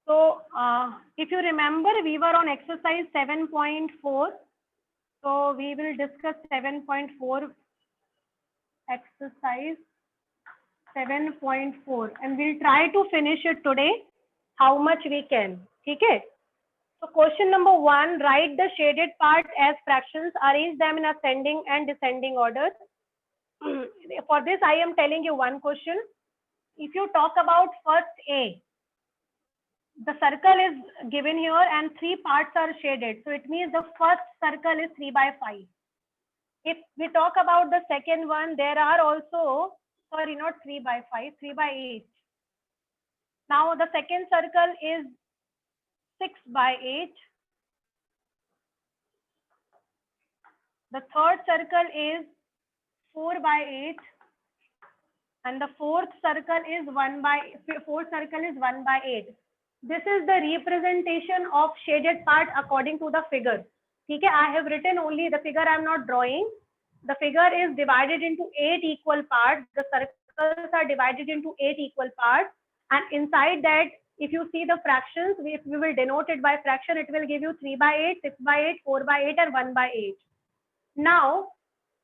So if you remember, we were on exercise 7.4. So we will discuss 7.4 exercise 7.4 and we'll try to finish it today how much we can. Okay. So question number 1, write the shaded part as fractions, arrange them in ascending and descending order. For this, I am telling you one question. If you talk about first A, the circle is given here and 3 parts are shaded. So it means the first circle is 3 by 5. If we talk about the second one, there are also, sorry, not 3 by 5, 3 by 8. Now the second circle is 6 by 8. The third circle is 4 by 8. And the fourth circle is 1 by 8. This is the representation of shaded part according to the figure. Okay, I have written only the figure, I am not drawing. The figure is divided into 8 equal parts. The circles are divided into 8 equal parts. And inside that, if you see the fractions, if we will denote it by fraction, it will give you 3 by 8, 6 by 8, 4 by 8, and 1 by 8. Now,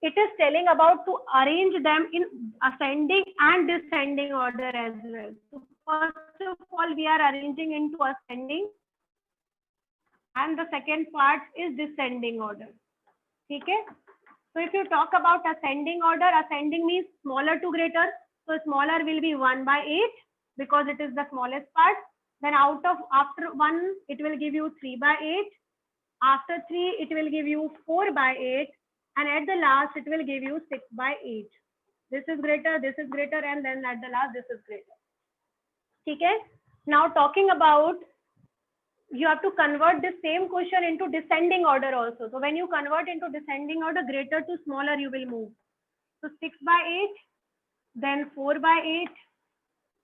it is telling about to arrange them in ascending and descending order as well. So first of all, we are arranging into ascending and the second part is descending order. Okay. So if you talk about ascending order, ascending means smaller to greater. So smaller will be 1 by 8 because it is the smallest part. Then after 1, it will give you 3 by 8. After 3, it will give you 4 by 8. And at the last, it will give you 6 by 8. This is greater, and then at the last, this is greater. Okay. Now talking about, you have to convert the same question into descending order also. So when you convert into descending order, greater to smaller, you will move. So 6 by 8, then 4 by 8,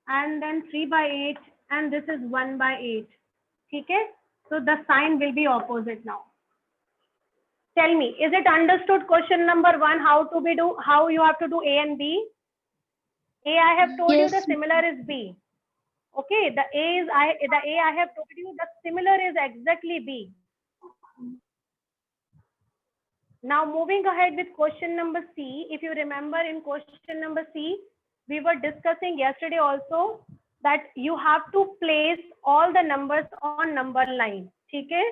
and then 3 by 8, and this is 1 by 8. Okay. So the sign will be opposite now. Tell me, is it understood question number 1, how you have to do A and B? A, I have told you the similar is B. Okay, the A I have told you the similar is exactly B. Now moving ahead with question number C. If you remember in question number C, we were discussing yesterday also that you have to place all the numbers on number line. Okay?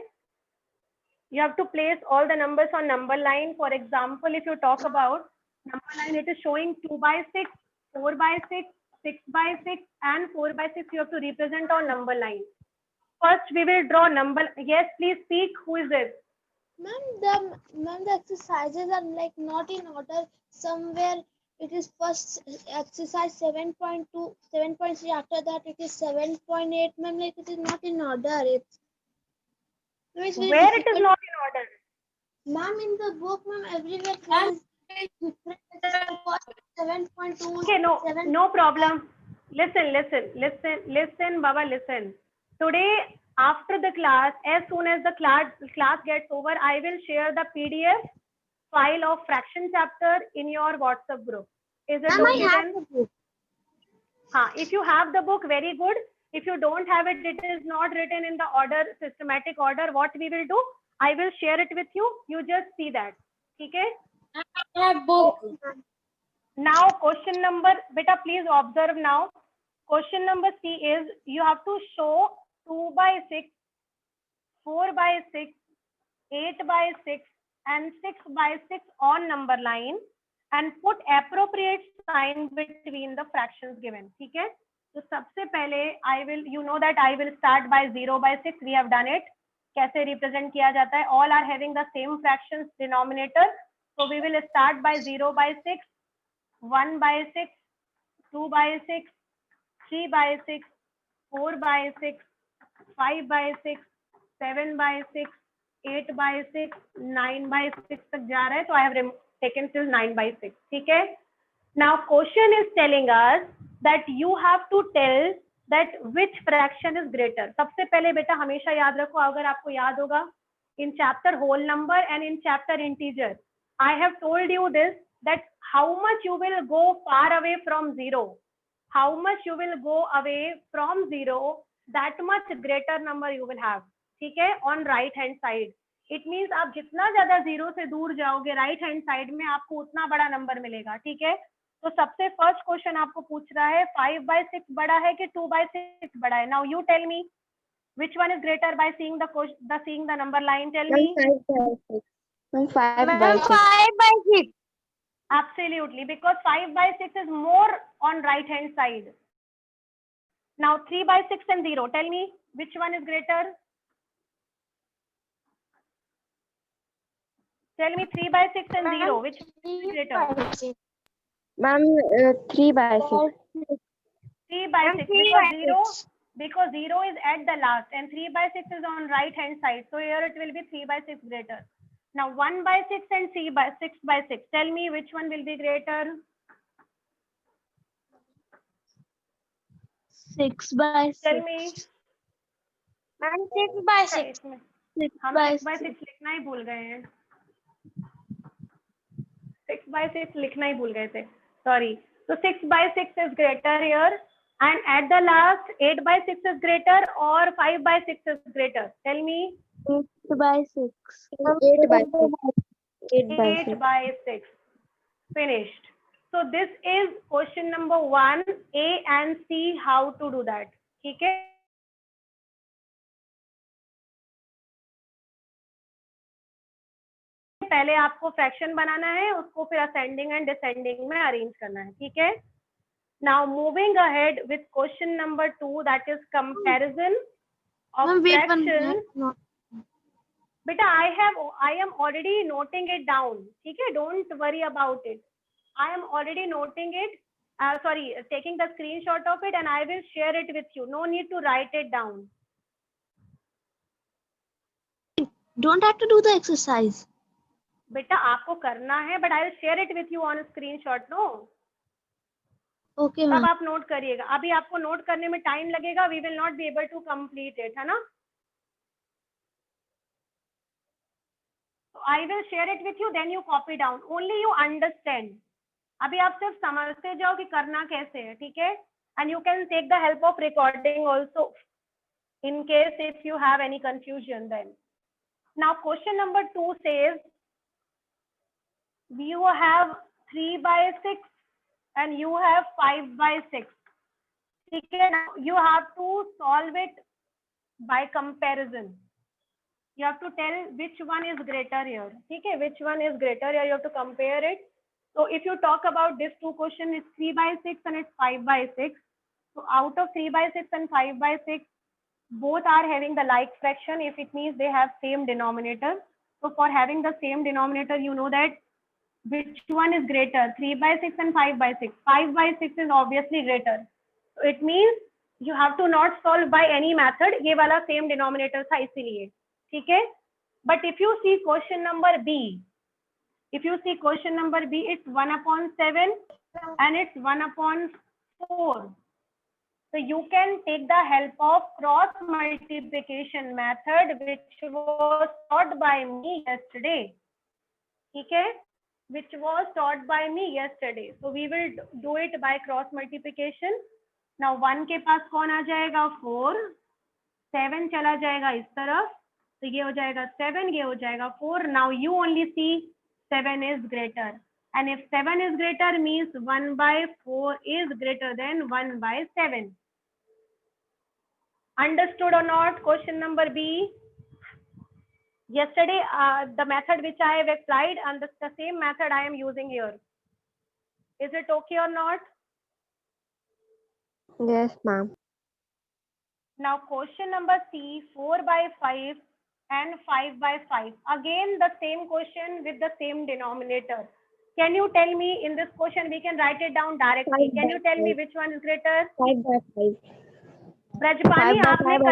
You have to place all the numbers on number line. For example, if you talk about number line, it is showing 2 by 6, 4 by 6, 6 by 6, and 4 by 6. You have to represent on number line. First, we will draw number. Yes, please speak. Who is it? Ma'am, the exercises are like not in order. Somewhere it is first exercise 7.2, 7.3. After that, it is 7.8. Ma'am, like it is not in order. It's very Where difficult. it is not in order? Ma'am, in the book, ma'am, everywhere there is different. First 7.2. Okay, no problem. Listen, Baba, listen. Today, after the class, as soon as the class gets over, I will share the PDF file of fraction chapter in your WhatsApp group. Is it okay? I have the book. If you have the book, very good. If you don't have it, it is not written in the order, systematic order. What we will do, I will share it with you. You just see that. Okay? I have book. Now, question number, beta, please observe now. Question number C is, you have to show 2 by 6, 4 by 6, 8 by 6, and 6 by 6 on number line and put appropriate sign between the fractions given. Okay? So, सबसे पहले I will, you know that I will start by 0 by 6. We have done it. कैसे represent किया जाता है? All are having the same fractions denominator. So, we will start by 0 by 6, 1 by 6, 2 by 6, 3 by 6, 4 by 6, 5 by 6, 7 by 6, 8 by 6, 9 by 6 तक जा रहा है. So I have taken till 9 by 6. ठीक है? Now question is telling us that you have to tell that which fraction is greater. सबसे पहले बेटा हमेशा याद रखो, अगर आपको याद होगा, in chapter whole number and in chapter integer, I have told you this, that how much you will go far away from 0. How much you will go away from 0 that much greater number you will have. ठीक है, on right hand side. It means आप जितना ज्यादा zero से दूर जाओगे right hand side में आपको उतना बड़ा नंबर मिलेगा. ठीक है, तो सबसे फर्स्ट क्वेश्चन आपको पूछ रहा है 5/6 बड़ा है कि 2/6 बड़ा है. Now you tell me which one is greater by seeing the number line. Tell me. 5/6. 5/6. Absolutely, because 5/6 is more on right hand side. Now 3/6 and 0. Tell me which one is greater. Tell me 3/6 and 0. Which one is greater? Ma'am, 3/6. 3/6 because 0 is at the last and 3/6 is on right hand side. So here it will be 3/6 greater. Now 1/6 and 6/6. Tell me which one will be greater. 6/6. Tell me. Ma'am, 6/6. इसमें 6 हम by 6/6 लिखना ही भूल गए हैं. 6/6 लिखना ही भूल गए थे. Sorry. So 6/6 is greater here. And at the last 8/6 is greater or 5/6 is greater. Tell me. 8/6. 8/6. Finished. So this is question number 1. A and C, how to do that. ठीक है. पहले आपको फ्रैक्शन बनाना है, उसको फिर असेंडिंग एंड डिसेंडिंग में arrange करना है. ठीक है. Now moving ahead with question number 2, that is comparison of Ma'am, wait one fractions. minute. No. Beta, I am already noting it down. ठीक है, don't worry about it. I am already noting it. Taking the screenshot of it and I will share it with you. No need to write it down. Don't have to do the exercise. बेटा आपको करना है, but I will share it with you on a screenshot. No. Okay, तब ma'am. आप note करिएगा. अभी आपको note करने में टाइम लगेगा. We will not be able to complete it. है ना. So I will share it with you. Then you copy down. Only you understand. अभी आप सिर्फ समझते जाओ कि करना कैसे है. ठीक है. And you can take the help of recording also in case if you have any confusion then. Now question number 2 says you have 3/6 and you have 5/6. ठीक है. Now you have to solve it by comparison. You have to tell which one is greater here. ठीक है. Which one is greater here? You have to compare it. So if you talk about this two question, it's 3/6 and it's 5/6. So out of 3/6 and 5/6, both are having the like fraction. If it means they have same denominator. So for having the same denominator, you know that which one is greater, 3/6 and 5/6. 5/6 is obviously greater. So it means you have to not solve by any method. ये वाला same denominator था इसीलिए. ठीक है. But if you see question number B, it's 1/7 and it's 1/4. So you can take the help of cross multiplication method which was taught by me yesterday. ठीक है. Which was taught by me yesterday. So we will do it by cross multiplication. Now 1 के पास कौन आ जाएगा 4, 7 चला जाएगा इस तरफ, तो ये हो जाएगा 7, ये हो जाएगा 4. Now you only see 7 is greater. And if 7 is greater means 1/4 is greater than 1/7. Understood or not? Question number B. Yesterday, the method which I have applied and the same method I am using here. Is it okay or not? Yes, ma'am. Now question number C, 4/5 and 5/5. Again, the same question with the same denominator. Can you tell me in this question, we can write it down directly. Can you tell me which one is greater? 5/5. ब्रजपानी 5/5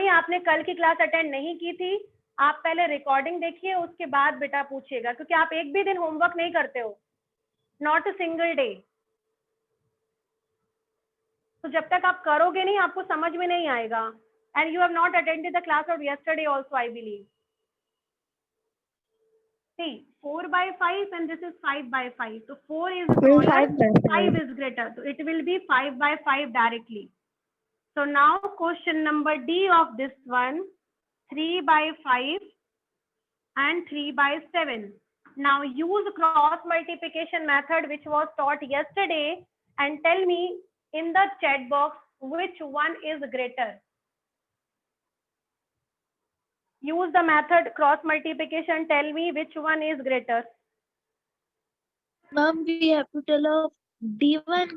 आपने कल की class attend नहीं की थी. आप पहले recording देखिए, उसके बाद बेटा पूछिएगा, क्योंकि आप एक भी दिन होमवर्क नहीं करते हो. Not a single day. तो जब तक आप करोगे नहीं आपको समझ में नहीं आएगा. And you have not attended the class of yesterday also, I believe. See, 4/5 and this is 5/5. So 4 is smaller, 5 is greater. So it will be 5/5 directly. So now question number D of this one, 3 by 5 and 3 by 7. Now use cross multiplication method which was taught yesterday and tell me in the chat box which one is greater. Use the method cross multiplication, tell me which one is greater. Ma'am, we have to tell of D1.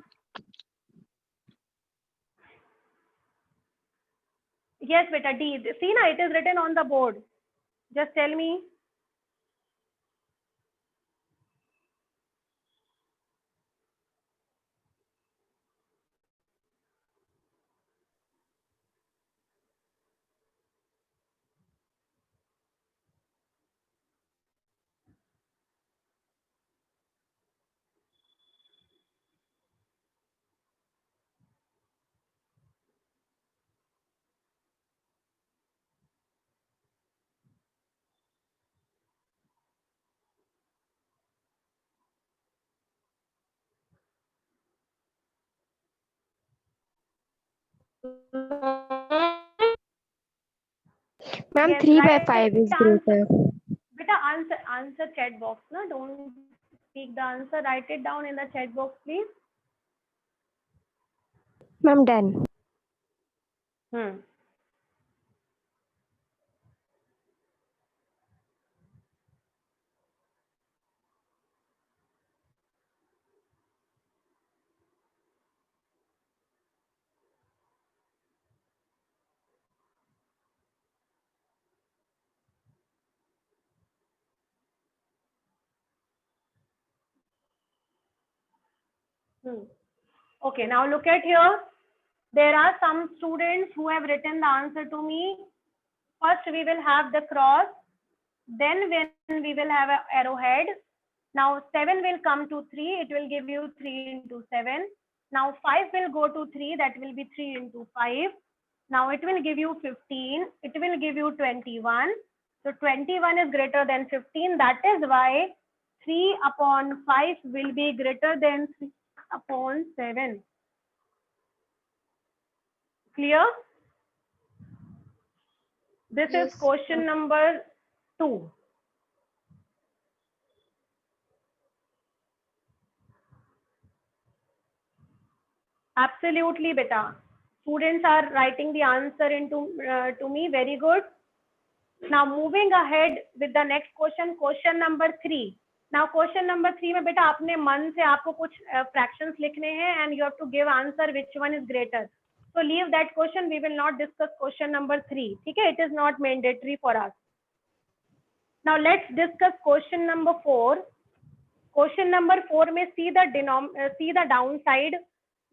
Yes, beta, D. See na, it is written on the board. Just tell me. Ma'am, Yes, 3 by write 5 is the answer. greater. Beta, answer chat box. Na? Don't speak the answer. Write it down in the chat box, please. Ma'am, done. Hmm. Okay, now look at here. There are some students who have written the answer to me. First, we will have the cross. Then when we will have an arrowhead. Now 7 will come to 3. It will give you 3 into 7. Now 5 will go to 3. That will be 3 into 5. Now it will give you 15. It will give you 21. So 21 is greater than 15. That is why 3 upon 5 will be greater than 3 upon 7. Clear? This is Yes, question number 2. Absolutely, beta. Students are writing the answer into to me. Very good. Now moving ahead with the next question, question number 3. Now question number 3 में बेटा अपने मन से आपको कुछ fractions लिखने हैं and you have to give answer which one is greater. So leave that question. We will not discuss question number 3. ठीक है? It is not mandatory for us. Now let's discuss question number 4. Question number 4 में see the downside.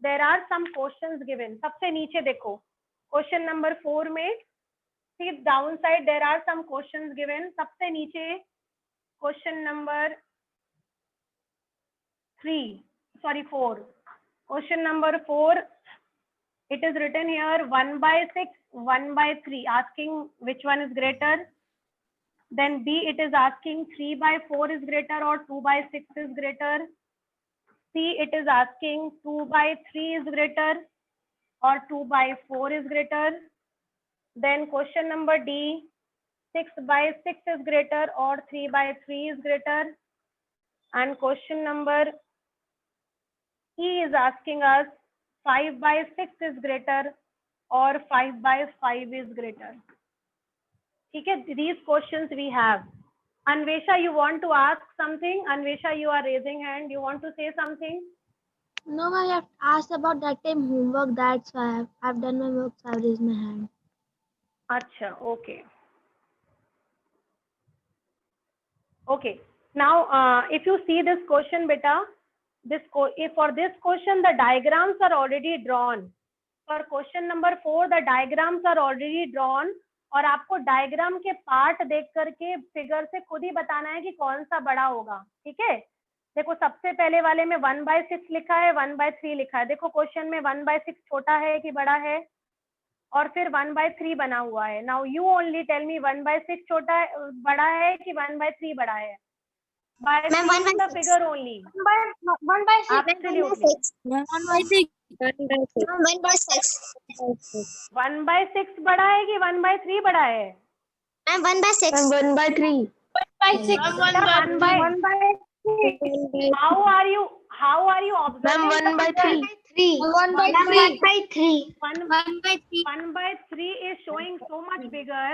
There are some questions given. सबसे नीचे देखो. Question number 4 में see downside. There are some questions given. सबसे नीचे question number 4. Question number 4. It is written here 1 by 6, 1 by 3. Asking which one is greater. Then B, it is asking 3 by 4 is greater or 2 by 6 is greater. C, it is asking 2 by 3 is greater or 2 by 4 is greater. Then question number D, 6 by 6 is greater or 3 by 3 is greater. And question number E is asking us 5 by 6 is greater or 5 by 5 is greater. Okay, these questions we have. Anvesha, you want to ask something? Anvesha, you are raising hand. You want to say something? No, I have asked about that time homework. That's why I've done my work. So I've raised my hand. Acha, okay. Okay. Now, if you see this question, beta, for this question, the diagrams are already drawn. For question number 4, the diagrams are already drawn. और आपको diagram के part देख करके figure से खुद ही बताना है कि कौन सा बड़ा होगा. ठीक है? देखो सबसे पहले वाले में 1 by 6 लिखा है, 1 by 3 लिखा है. देखो क्वेश्चन में 1 by 6 छोटा है कि बड़ा है, और फिर 1 by 3 बना हुआ है. Now you only tell me 1 by 6 छोटा है, बड़ा है कि 1 by 3 बड़ा है. By Ma'am, 1 seeing by the 6. figure only. 1 by 6. Absolutely. 1 by 6. 1/6. 1/6 बड़ा है कि 1/3 बड़ा है? Ma'am, 1/6. 1/3. 1/6. बेटा 1/6. How are you observing Ma'am, the figure? 1/3. 1/3. 1/3 is showing so much bigger.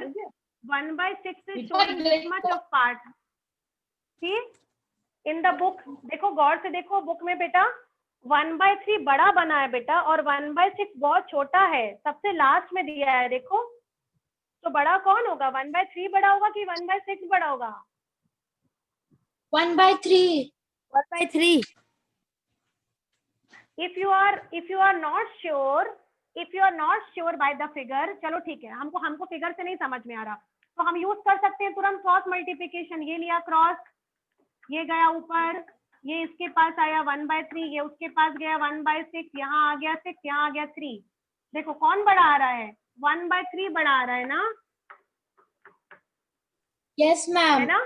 1/6 is showing this much of part. See, in the book, देखो गौर से देखो book में बेटा 1/3 बड़ा बना है बेटा और 1/6 बहुत छोटा है, सबसे लास्ट में दिया है देखो। तो बड़ा कौन होगा? 1/3 बड़ा होगा कि 1/6 बड़ा होगा? 1/3. 1/3. If you are not sure by the figure, चलो ठीक है, हमको फिगर से नहीं समझ में आ रहा, तो हम यूज कर सकते हैं तुरंत क्रॉस मल्टीप्लिकेशन। ये लिया क्रॉस, ये गया ऊपर, ये इसके पास आया 1/3, ये उसके पास गया 1/6, यहाँ आ गया 6, यहाँ आ गया 3। देखो कौन बड़ा आ रहा है? 1/3 बड़ा आ रहा है ना? Yes, है ma'am. ना?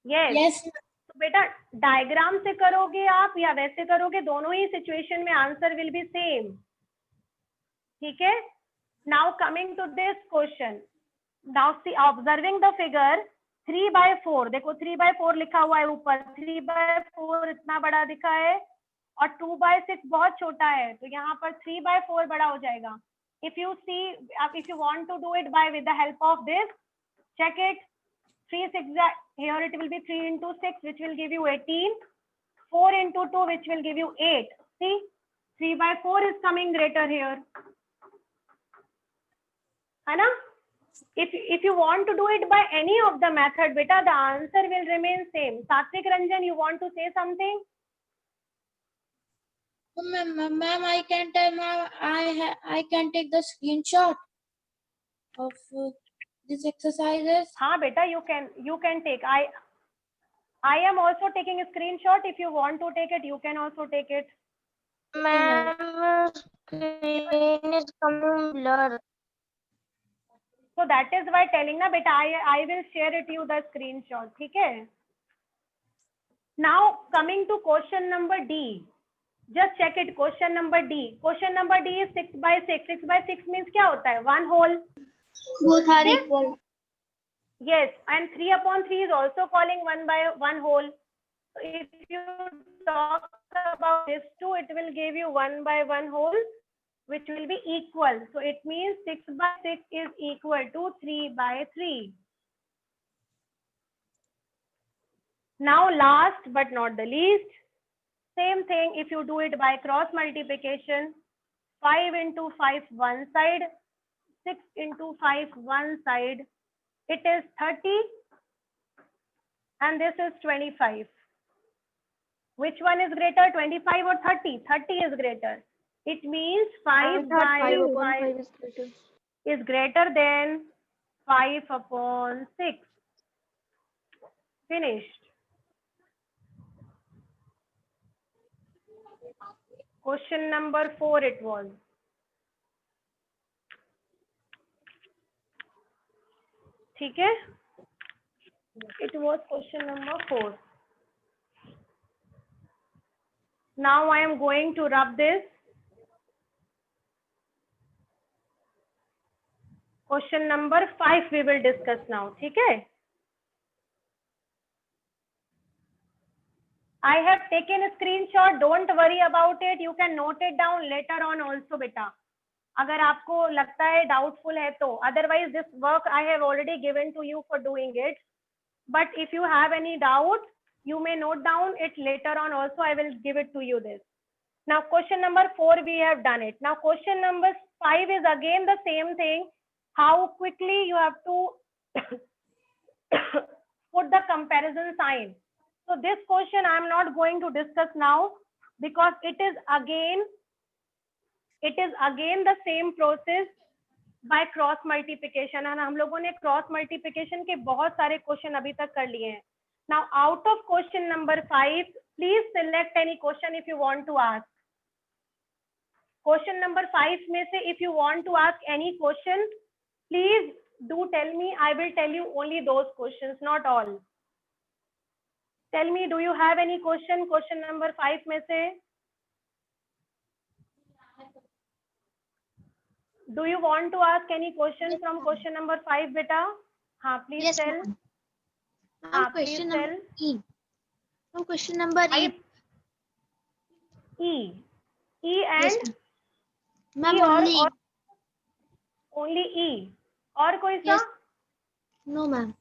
यस। Yes. तो बेटा डायग्राम से करोगे आप या वैसे करोगे, दोनों ही सिचुएशन में आंसर विल बी सेम। ठीक है। Now coming to this question, now see observing the figure 3/4, देखो 3/4 लिखा हुआ है ऊपर, 3/4 इतना बड़ा दिखा है और 2/6 बहुत छोटा है, तो यहाँ पर 3/4 बड़ा हो जाएगा। If you want to do it by with the help of this, check it. 3 6 here it will be 3 into 6 which will give you 18, 4 into 2 which will give you 8. See, 3/4 is coming greater here, है ना? If you want to do it by any of the method, beta, the answer will remain same. Satvik Ranjan, you want to say something? Ma'am, I can tell, ma'am, I can take the screenshot of these exercises. हाँ बेटा, you can take. I am also taking a screenshot. If you want to take it, you can also take it. Ma'am, screen is coming blur. So that is why telling na beta, I will share it you the screenshot. ठीक है? Now coming to question number D. Just check it. Question number D. Question number D is 6/6. 6/6 means क्या होता है? 1 whole. Both are equal. Yes, and 3/3 is also calling 1/1 whole. So if you talk about this two, it will give you 1/1 whole, which will be equal. So it means 6/6 is equal to 3/3. Now last but not the least, same thing if you do it by cross multiplication, 5 into 5 one side, 6 into 5 one side, it is 30 and this is 25. Which one is greater, 25 or 30? 30 is greater. It means 5/5 is greater than 5/6. Finished. Question number 4 it was. ठीक है? It was question number 4. Now I am going to rub this. Question number 5 we will discuss now. ठीक है? I have taken a screenshot. Don't worry about it. You can note it down later on also, beta. अगर आपको लगता है doubtful है तो, otherwise this work I have already given to you for doing it. But if you have any doubt, you may note down it later on also. I will give it to you this. Now question number 4 we have done it. Now question number 5 is again the same thing. How quickly you have to put the comparison sign. So this question I am not going to discuss now because it is again the same process by cross multiplication, and हम लोगों ने cross multiplication के बहुत सारे question अभी तक कर लिए हैं. Now out of question number 5, please select any question if you want to ask. Question number 5 में से if you want to ask any question, please do tell me. I will tell you only those questions, not all. Tell me, do you have any question? Question number 5 में से? Do you want to ask any question from question number 5, beta? हाँ, please Yes, tell. ma'am. हाँ, please Question number tell. E. Ma'am, question number E. E. E Yes, and ma'am. E Only और only E. और कोई सा? yes. No, ma'am.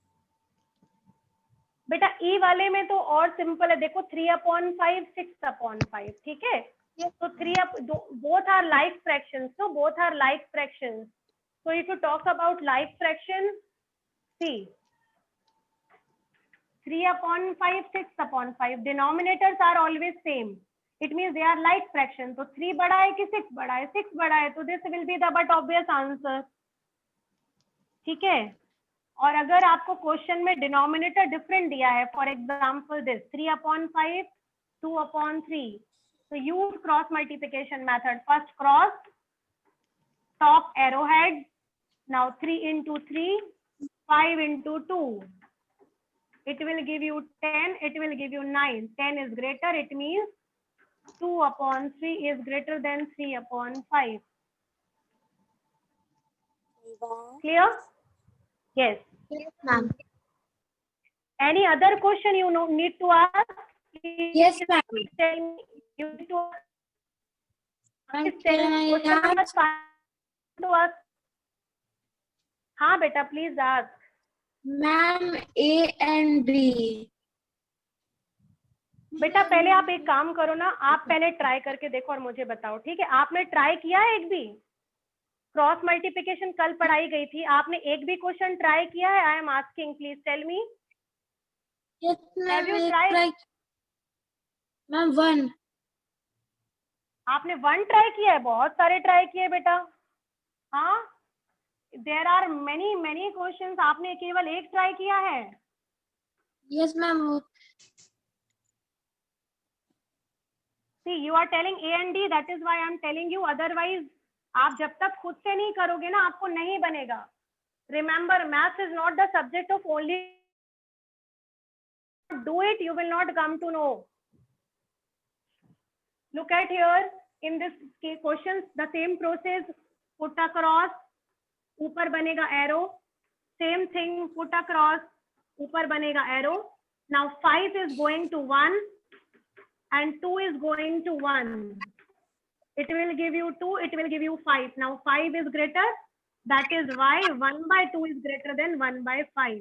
बेटा E वाले में तो और सिंपल है, देखो 3/5, 6/5, ठीक है? Yes. So both are like fractions. So both are like fractions. So if you talk about like fraction, see 3/5, 6/5. Denominators are always same. It means they are like fractions. So 3 बड़ा है कि 6 बड़ा है? 6 बड़ा है. So this will be the but obvious answer. ठीक है? और अगर आपको क्वेश्चन में डिनोमिनेटर डिफरेंट दिया है, for example this 3/5, 2/3, so use cross multiplication method. First cross top arrowhead. Now 3 into 3, 5 into 2. It will give you 10. It will give you 9. 10 is greater. It means 2/3 is greater than 3/5. Clear? Yes. Yes, ma'am. Any other question you need to ask? Yes, ma'am. Please tell me. You need to Ma'am, please tell can I question number ask? 5 to ask. हाँ बेटा, please ask. Ma'am, A and B. बेटा पहले आप एक काम करो ना, आप पहले ट्राई करके देखो और मुझे बताओ, ठीक है? आपने ट्राई किया है एक भी? क्रॉस मल्टीप्लिकेशन कल पढ़ाई गई थी, आपने एक भी क्वेश्चन ट्राई किया है? I am asking, please tell me. Yes, Have ma'am. you एक tried? try. Ma'am, 1. आपने 1 ट्राई किया है? बहुत सारे ट्राई किए बेटा. हाँ, there are many many questions. आपने केवल एक ट्राई किया है? Yes, ma'am. See, you are telling A and D, that is why I am telling you. Otherwise, आप जब तक खुद से नहीं करोगे ना, आपको नहीं बनेगा. Remember, maths is not the subject of only do it, you will not come to know. Look at here, in this questions, the same process, put across, ऊपर बनेगा arrow. Same thing, put across, ऊपर बनेगा arrow. Now 5 is going to 1 and 2 is going to 1. It will give you 2, it will give you 5. Now 5 is greater, that is why 1/2 is greater than 1/5.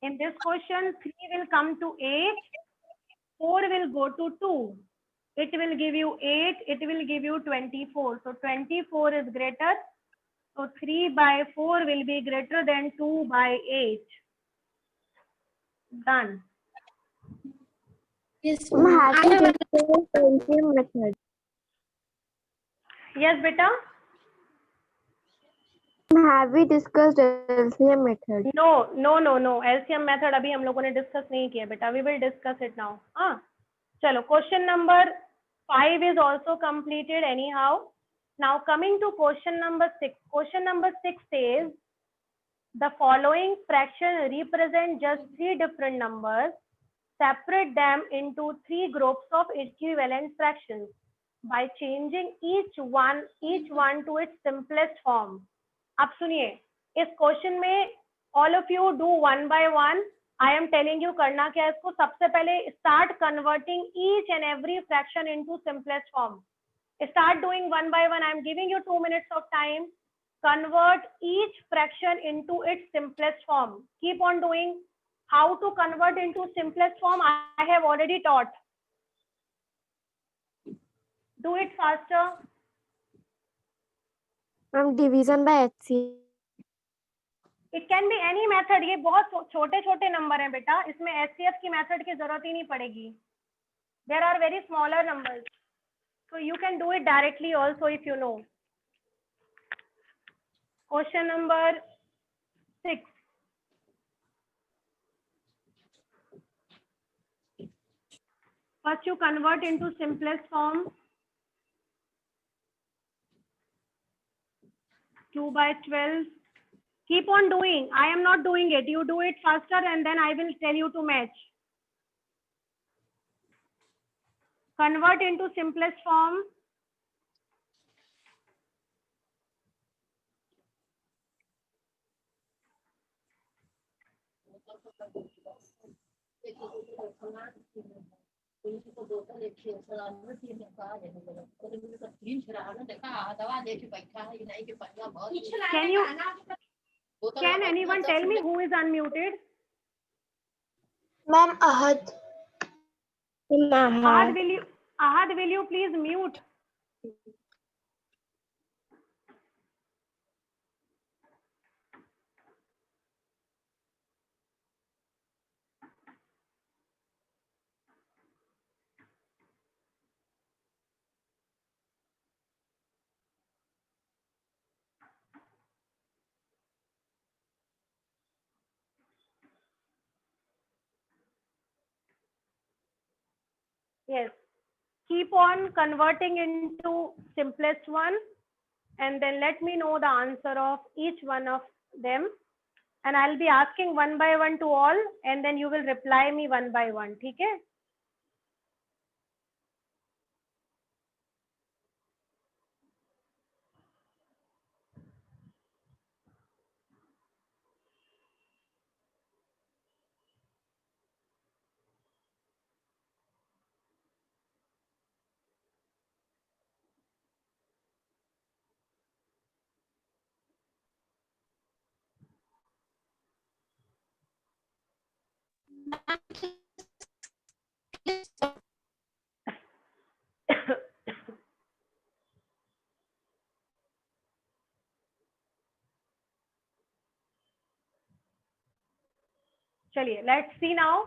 In this question, 3 will come to 8, 4 will go to 2. It will give you 8, it will give you 24. So 24 is greater. So 3/4 will be greater than 2/8. Done. Yes, Ma'am, ma'am. I have LCM method. Yes, beta? Have we discussed LCM method? No. LCM method अभी हम लोगों ने discuss नहीं किया बेटा. We will discuss it now. हाँ, चलो. Question number 5 is also completed anyhow. Now coming to question number 6. Question number 6 says the following fraction represent just 3 different numbers. Separate them into 3 groups of equivalent fractions by changing each one to its simplest form. अब सुनिए, इस question में all of you do one by one. I am telling you करना क्या है इसको. सबसे पहले start converting each and every fraction into simplest form. Start doing one by one. I am giving you 2 minutes of time. Convert each fraction into its simplest form. Keep on doing. How to convert into simplest form, I have already taught. Do it faster. Division by HCF. It can be any method. ये बहुत छोटे छोटे number हैं बेटा, इसमें HCF की method की जरूरत ही नहीं पड़ेगी. There are very smaller numbers, so you can do it directly also if you know. Question number 6. First you convert into simplest form. 2/12. Keep on doing. I am not doing it. You do it faster and then I will tell you to match. Convert into simplest form. Can anyone tell me who is unmuted? Ma'am, Ahad. Ahad, will you please mute? Yes. Keep on converting into simplest one, and then let me know the answer of each one of them. And I'll be asking one by one to all, and then you will reply me one by one. Okay? Chaliye, let's see now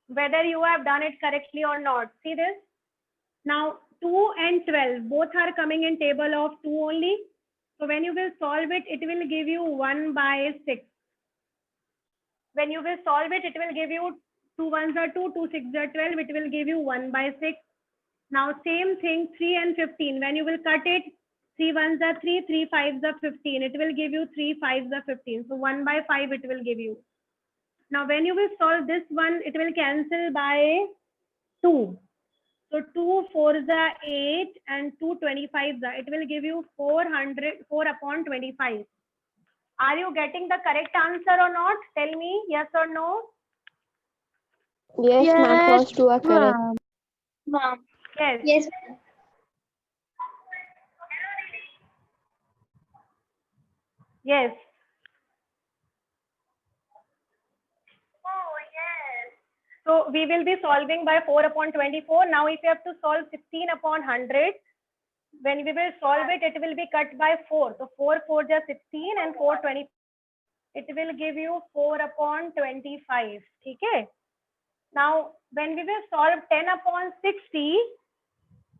whether you have done it correctly or not. See this? Now 2 and 12 both are coming in table of 2 only. So when you will solve it, it will give you 1 by 6. When you will solve it, it will give you 2 ones are 2, 2 6 are 12. It will give you 1 by 6. Now same thing 3 and 15. When you will cut it, 3 ones are 3, 3 fives are 15. It will give you 3 fives are 15. So 1 by 5 it will give you. Now when you will solve this one, it will cancel by 2. So 2 4s are 8 and 2 25s are. It will give you 4 upon 25. Are you getting the correct answer or not? Tell me yes or no. Yes, ma'am. First two are correct. Ma'am. Yes. Yes. Yes. So we will be solving by 4 upon 24. Now if you have to solve 16 upon 100, when we will solve it, it will be cut by 4. So 4 4 is 16 and 4 20. It will give you 4 upon 25. Okay. Now when we will solve 10 upon 60,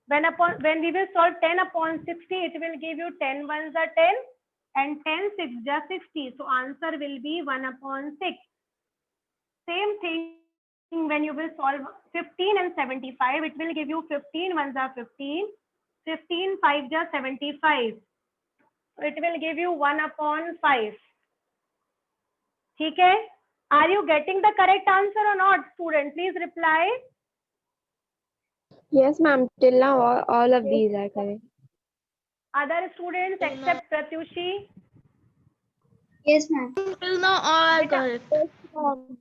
when we will solve 10 upon 60, it will give you 10 ones are 10 and 10 6 are 60. So answer will be 1 upon 6. Same thing when you will solve 15 and 75, it will give you 15 ones are 15, 15 5 are 75. So it will give you 1 upon 5. Okay? Are you getting the correct answer or not, student? Please reply. Yes, ma'am. Till now, all of these are correct. Other students except Pratyushi. Yes, ma'am. Till now all Beta, correct.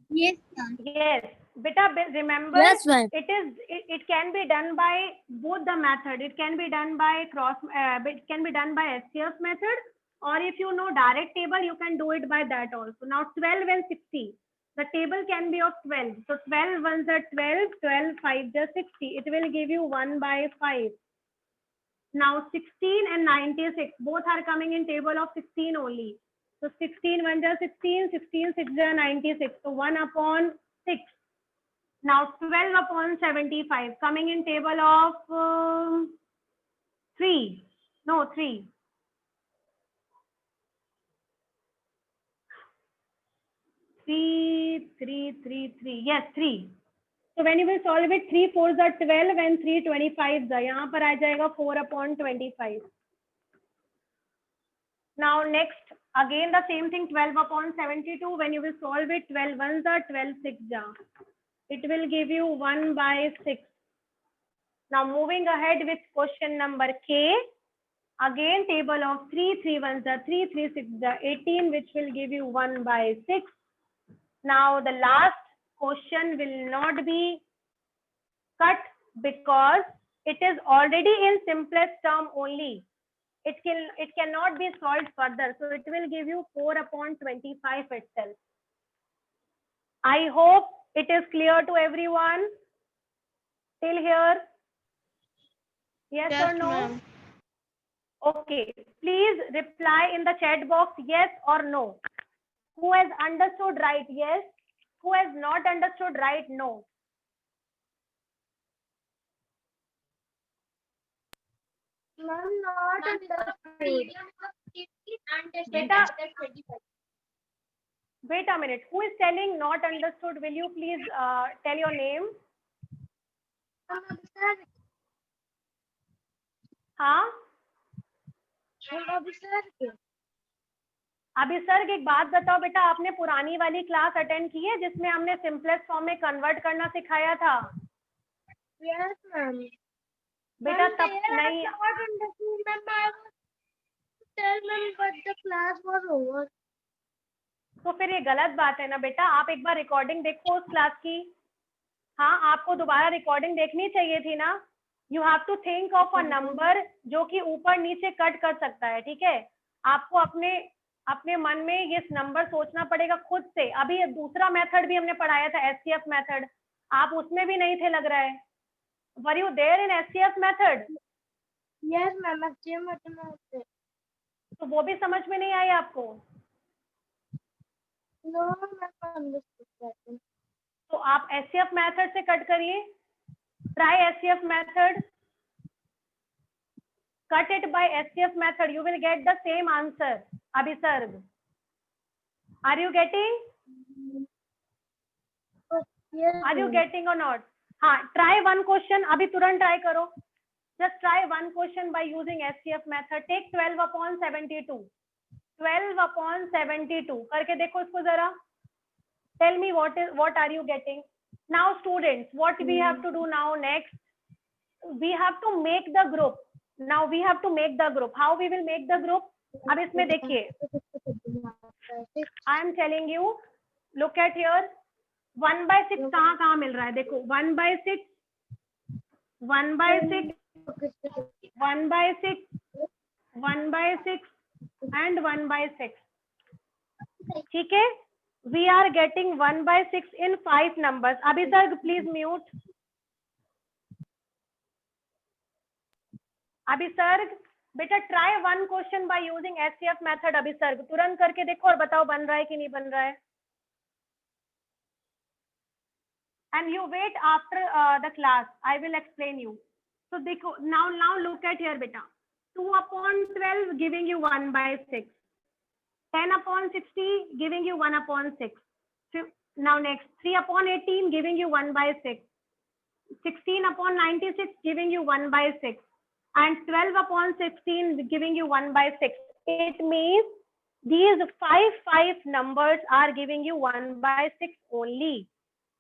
Yes, ma'am. yes. Beta, remember, Yes, ma'am. it can be done by both the method. It can be done by it can be done by SCF method, or if you know direct table, you can do it by that also. Now 12 and 60. The table can be of 12. So 12 ones are 12, 12 5 are 60. It will give you 1 by 5. Now 16 and 96, both are coming in table of 16 only. So 16 1 are 16, 16 6 are 96. So 1 upon 6. Now 12 upon 75, coming in table of 3. No, 3. 3, 3, 3, 3. Yes, 3. So when you will solve it, 3 4s are 12 and 3 25s are. यहाँ पर आ जाएगा 4 upon 25. Now next, again the same thing, 12 upon 72. When you will solve it, 12 ones are 12 6 are. It will give you 1 by 6. Now moving ahead with question number K. Again table of 3 3 ones are 3 3 6 are 18, which will give you 1 by 6. Now the last question will not be cut because it is already in simplest term only. It cannot be solved further. So it will give you 4/25 itself. I hope it is clear to everyone till here. Yes, or no? ma'am. Okay. Please reply in the chat box yes or no. Who has understood right? Yes. Who has not understood right? No. Ma'am, not understood. Beta, wait a minute. Who is telling not understood? Will you please tell your name? हाँ अभी sir एक बात बताओ बेटा, आपने पुरानी वाली class attend की है जिसमें हमने सिंपलेस्ट फॉर्म में कन्वर्ट करना सिखाया था? Yes, ma'am. बेटा Ma'am, तब there नहीं, I not understood, ma'am. I was tell ma'am, but the class was over. तो फिर ये गलत बात है ना बेटा. आप एक बार रिकॉर्डिंग देखो उस क्लास की. हाँ, आपको दोबारा रिकॉर्डिंग देखनी चाहिए थी ना. You have to think of a number जो कि ऊपर नीचे कट कर सकता है. ठीक है, आपको अपने अपने मन में ये नंबर सोचना पड़ेगा खुद से. अभी दूसरा मेथड भी हमने पढ़ाया था, एचसीएफ मेथड. आप उसमें भी नहीं थे लग रहा है. Were you there in HCF method? Yes, ma'am. Actually, mathematics. तो वो भी समझ में नहीं आई आपको? No, ma'am. Understood that. तो आप एचसीएफ मेथड से कट करिए. Try HCF method. Cut it by SCF method. You will get the same answer. Abhisarg, are you getting? Yes. Are you getting or not? हाँ, try one question. अभी तुरंत try करो. Just try one question by using SCF method. Take 12/72. 12/72 करके देखो इसको जरा. Tell me what are you getting? Now students, what we have to do now next? We have to make the group. Now we have to make the group. How we will make the group? अब इसमें देखिए, I am telling you, look at here. 1/6 कहाँ कहाँ मिल रहा है? देखो 1/6, 1/6, 1/6, 1/6 and 1/6. ठीक है, we are getting 1/6 in 5 numbers. अभी सर please mute. अभिसर्ग बेटा try one question by using HCF method. Abhisarg तुरंत करके देखो और बताओ बन रहा है कि नहीं बन रहा है. And you wait after the class, I will explain you. तो देखो नाउ लुक एट हियर बेटा. 2/12 giving you 1/6. 10/60 giving you 1/6. Now next 3/18 giving you 1/6. 16/96 giving you 1/6. And 12/16 giving you 1/6. It means these 5 numbers are giving you 1/6 only.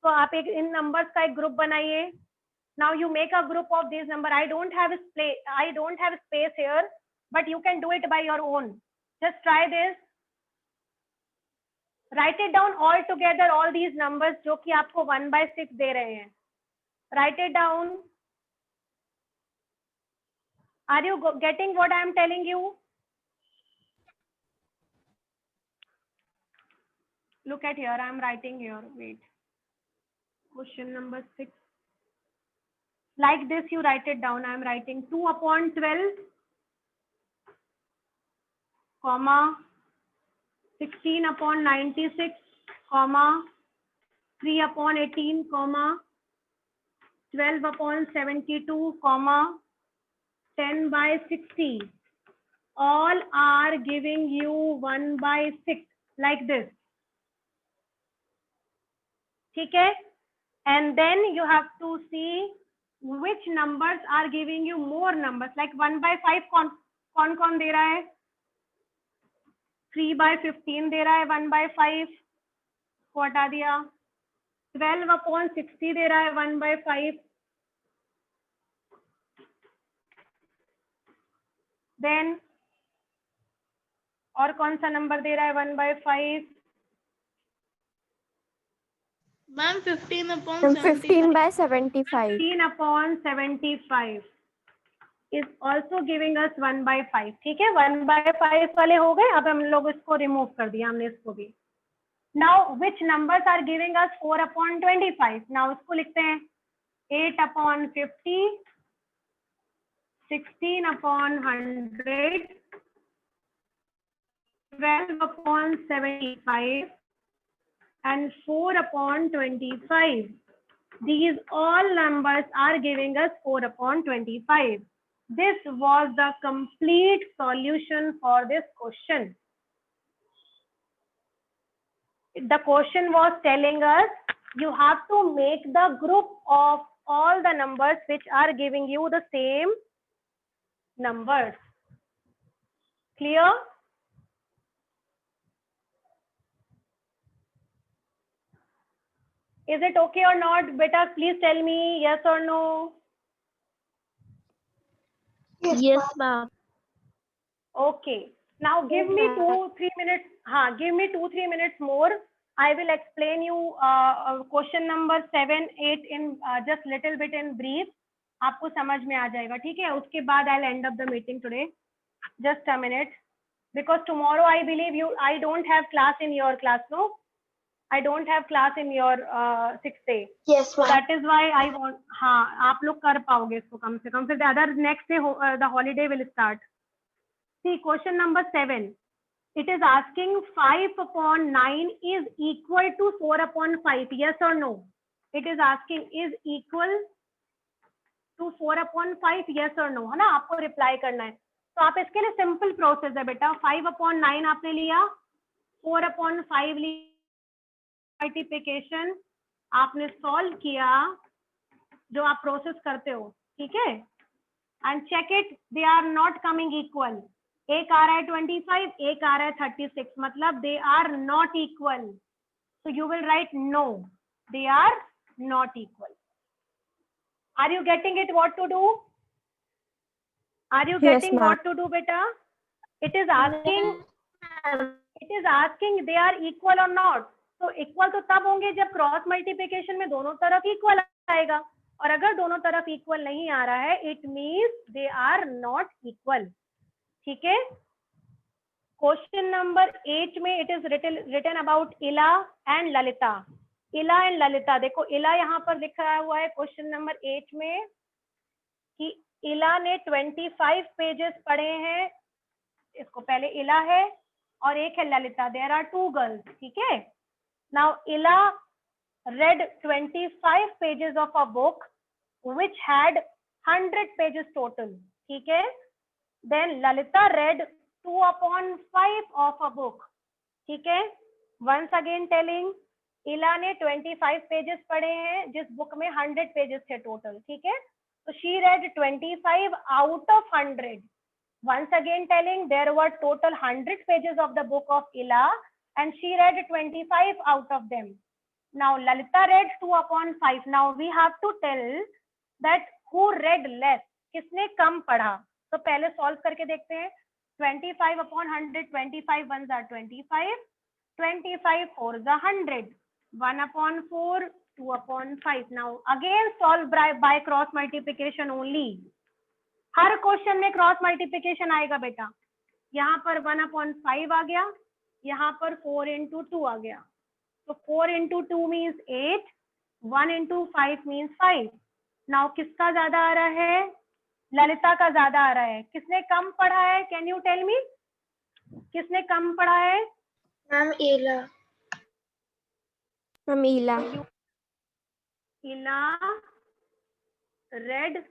So आप एक इन numbers का एक group बनाइए. Now you make a group of these number. I don't have space here, but you can do it by your own. Just try this. Write it down all together, all these numbers जो कि आपको 1/6 दे रहे हैं. Write it down. Are you getting what I am telling you? Look at here. I am writing here. Wait. Question number 6. Like this, you write it down. I am writing 2/12, comma 16/96, comma 3/18, comma 12/72, comma 10/60. All are giving you 1/6 like this. ठीक है? And then you have to see which numbers are giving you more numbers. Like 1/5 कौन दे रहा है? 3/15 दे रहा है 1/5 को हटा दिया. 12/60 दे रहा है 1/5. Then और कौन सा नंबर दे रहा है 1/5? Ma'am, 15 upon Ma'am, 75. 15 by 75. 15 upon 75 is also giving us 1 by 5. ठीक है, 1 by 5 वाले हो गए. अब हम लोग इसको रिमूव कर दिया हमने इसको भी. Now which numbers are giving us 4 upon 25? Now इसको लिखते हैं 8 upon 50, 16 upon 100, 12 upon 75 and 4 upon 25. These all numbers are giving us 4 upon 25. This was the complete solution for this question. The question was telling us you have to make the group of all the numbers which are giving you the same numbers. Clear? Is it okay or not? Beta, please tell me yes or no. Yes, ma'am. Okay. Now give me 2-3 minutes. Give me 2-3 minutes more. I will explain you question number 7, 8 in just little bit in brief. आपको समझ में आ जाएगा, ठीक है? उसके बाद I'll end up the meeting today. Just a minute. Because tomorrow I believe I don't have class in your class, no? I don't have class in your 6th day. Yes, So that is why I want. हाँ, आप लोग कर पाओगे इसको कम से कम. फिर the other next day the holiday will start. See question number 7. It is asking 5 upon 9 is equal to 4 upon 5. Yes or no? It is asking is equal to 4 upon 5. Yes or no? है ना? आपको reply करना है. तो आप इसके लिए simple process है बेटा. 5 upon 9 आपने लिया, 4 upon 5 लिया. मल्टीप्लिकेशन आपने सॉल्व किया जो आप प्रोसेस करते हो, ठीक है? And check it, they are not coming equal. एक आ रहा है 25, एक आ रहा है 36, मतलब they are not equal. So you will write no, they are not equal. Are you getting it what to do? Are you getting what to do बेटा? It is asking they are equal और not. तो equal तो तब होंगे जब cross multiplication में दोनों तरफ इक्वल आएगा, और अगर दोनों तरफ इक्वल नहीं आ रहा है it means they are not equal. ठीक है? क्वेश्चन नंबर 8 में it is written about Ila and Lalita. Ila and Lalita, देखो इला यहाँ पर लिखा हुआ है क्वेश्चन नंबर 8 में कि इला ने 25 पेजेस पढ़े हैं. इसको पहले इला है और एक है ललिता. There are 2 girls. ठीक है? Now Ila read 25 pages of a book which had 100 pages total. ठीक है? Then Lalita read 2 upon 5 of a book. ठीक है? Once again telling, Ila ने 25 pages पढ़े हैं जिस बुक में 100 pages थे total. ठीक है? तो she read 25 out of 100. Once again telling, there were total 100 pages of the book of Ila. And she read 25 out of them. Now Lalita read 2 upon 5. Now we have to tell that who read less. किसने कम पढ़ा? तो पहले solve करके देखते हैं. 25 upon 100, 25 ones are 25, 25 fours are 100, 1 upon 4, 2 upon 5. Now again solve by cross multiplication only. Her question में cross multiplication आएगा बेटा. यहाँ पर 1 upon 5 आ गया, यहाँ पर 4 into 2 आ गया. तो 4 into 2 means 8, 1 into 5 means 5. Now किसका ज्यादा आ रहा है? ललिता का ज्यादा आ रहा है. किसने कम पढ़ा है? Can you tell me? किसने कम पढ़ा है? मैम इला. Ma'am, Ila. इला read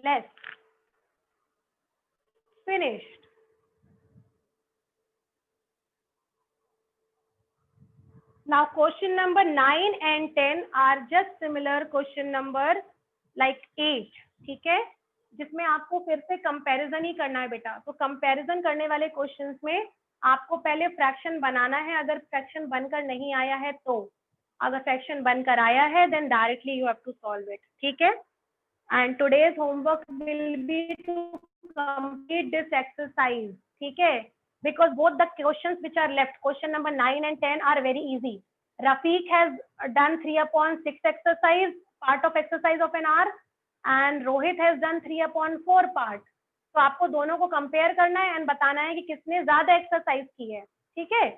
less. Finished. Now question number 9 and 10 are just similar question number like 8. ठीक है? जिसमें आपको फिर से कंपैरिजन ही करना है बेटा. तो कंपैरिजन करने वाले क्वेश्चंस में आपको पहले फ्रैक्शन बनाना है. अगर फ्रैक्शन बनकर नहीं आया है तो, अगर फ्रैक्शन बनकर आया है then directly you have to solve it. ठीक है? And today's homework will be to complete this exercise. ठीक है? Because both the questions which are left, question number 9 and 10 are very easy. Rafiq has done 3/6 exercise, part of exercise of an hour, and Rohit has done 3/4 part. तो आपको दोनों को compare करना है and बताना है कि किसने ज्यादा एक्सरसाइज की है. ठीक है,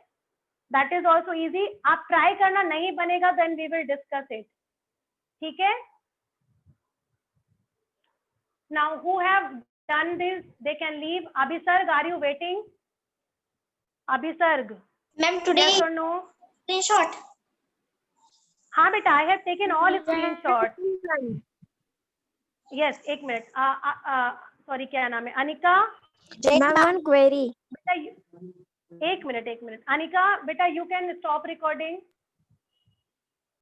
दैट इज ऑल्सो इजी. आप ट्राई करना, नहीं बनेगा then we will discuss it. ठीक है. Now who have done this, they can leave. Abhisarg, are you waiting? Abhisarg, Ma'am, today yes or no? screenshot. हाँ बेटा, I have taken all screenshots. Yes, एक minute. Sorry, क्या नाम है? Anika. One query. बेटा एक मिनट. अनिका बेटा, you can stop recording.